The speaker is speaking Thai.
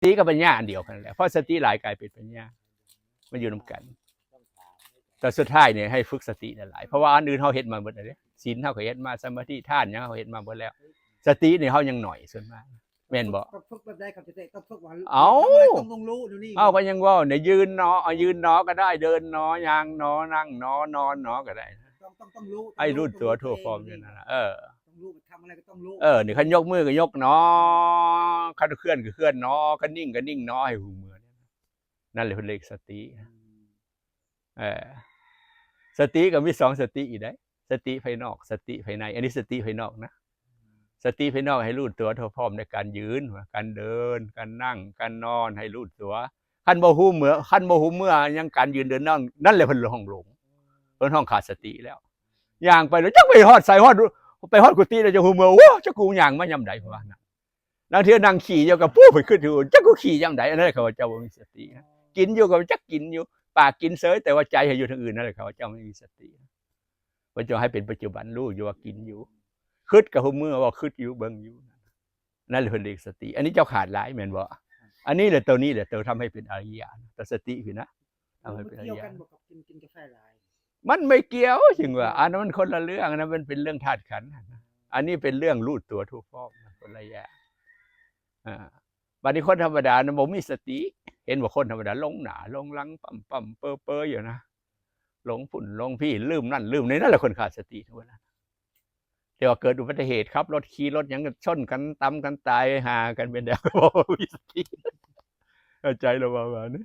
ติกับปัญญาอันเดียวกันแหละเพราะสติหลายกลายเป็นปัญญามันอยู่นำกัน แต่สุดท้ายเนี่ยให้ฝึกสติหลายเพราะว่าอันอื่นเขาเฮ็ดมาหมดเลยศีลเขาก็เฮ็ดมาสมาธิทานยังเขาเฮ็ดมาหมดแล้วสติเนี่ยเขายังหน่อยส่วนมากแม่นบ่ต้องฝึกแบบใดครับจะต้องฝึกว่า เอาต้องรู้เดี๋ยวนี้เอาก็ยังว่าเนี่ยยืนเนาะยืนเนาะก็ได้เดินเนาะยางเนาะนั่งเนาะนอนเนาะก็ได้ต้องรู้ให้รู้ตัวทั่วพร้อมอยู่นั่นน่ะต้องรู้ทำอะไรก็ต้องรู้นี่คันยกมือก็ยกเนาะคันเคลื่อนก็เคลื่อนเนาะคันนิ่งก็นิ่งเนาะให้หูมือนั่นเลยเพิ่นเรียกสติสติก็มี2สติอีกได้สติภายนอกสติภายในอันนี้สติภายนอกนะสติภายนอกให้รู้ตัวทั่วพร้อมในการยืนการเดินการนั่งการนอนให้รู้ตัวคันบ่ฮู้เมื่อยังการยืนเดินนั่นแหละเพิ่นห้องหลงเพิ่นห้องขาดสติแล้วย่างไปแล้วจักไปฮอดใส่ฮอดไปฮอดกุฏิแล้วจะฮู้เมื่อโอ้จักกูย่างมายามใดเพราะว่าบางเทื่อนั่งขี่อยู่กับปู้ไปขึ้นอยู่จักกูขี่ยามใดอันนั้นเขาเจ้าบ่มีสติกินอยู่ก็จักกินอยู่ปากกินเสยแต่ว่าใจให้อยู่ทางอื่นนั่นแหละเขาเจ้าไม่มีสติเพิ่นจะให้เป็นปัจจุบันรู้อยู่ว่ากินอยู่คิดกับฮู้เมื่อว่าคิดอยู่เบิ่งอยู่นั่นแหละเพิ่นเรียกสติอันนี้เจ้าขาดหลายแม่นบ่อันนี้แหละตัวนี้แหละตัวทำให้เป็นอริยะแต่สติพี่นะทำให้เป็นอริยะกินกาแฟหลายมันไม่เกี่ยวจริงว่าอันนั้นมันคนละเรื่องนะมันเป็นเรื่องธาตุขันธ์อันนี้เป็นเรื่องรู้ตัวทุกพร้อมคนละอย่างบัดนี้คนธรรมดานะบ่มีสติเห็นว่าคนธรรมดาลงหน้าลงหลังปั๊มๆเป้อๆอยู่นะหลงฝุ่นหลงพี่ลืมนั่นลืมนี่นั่นแหละคนขาดสติทุกวันแต่ว่าเกิดอุบัติเหตุครับรถขี่รถยังชนกันตำกันตายหากันเป็นเดียวบ่มีสติเข้าใจแล้วว่านี่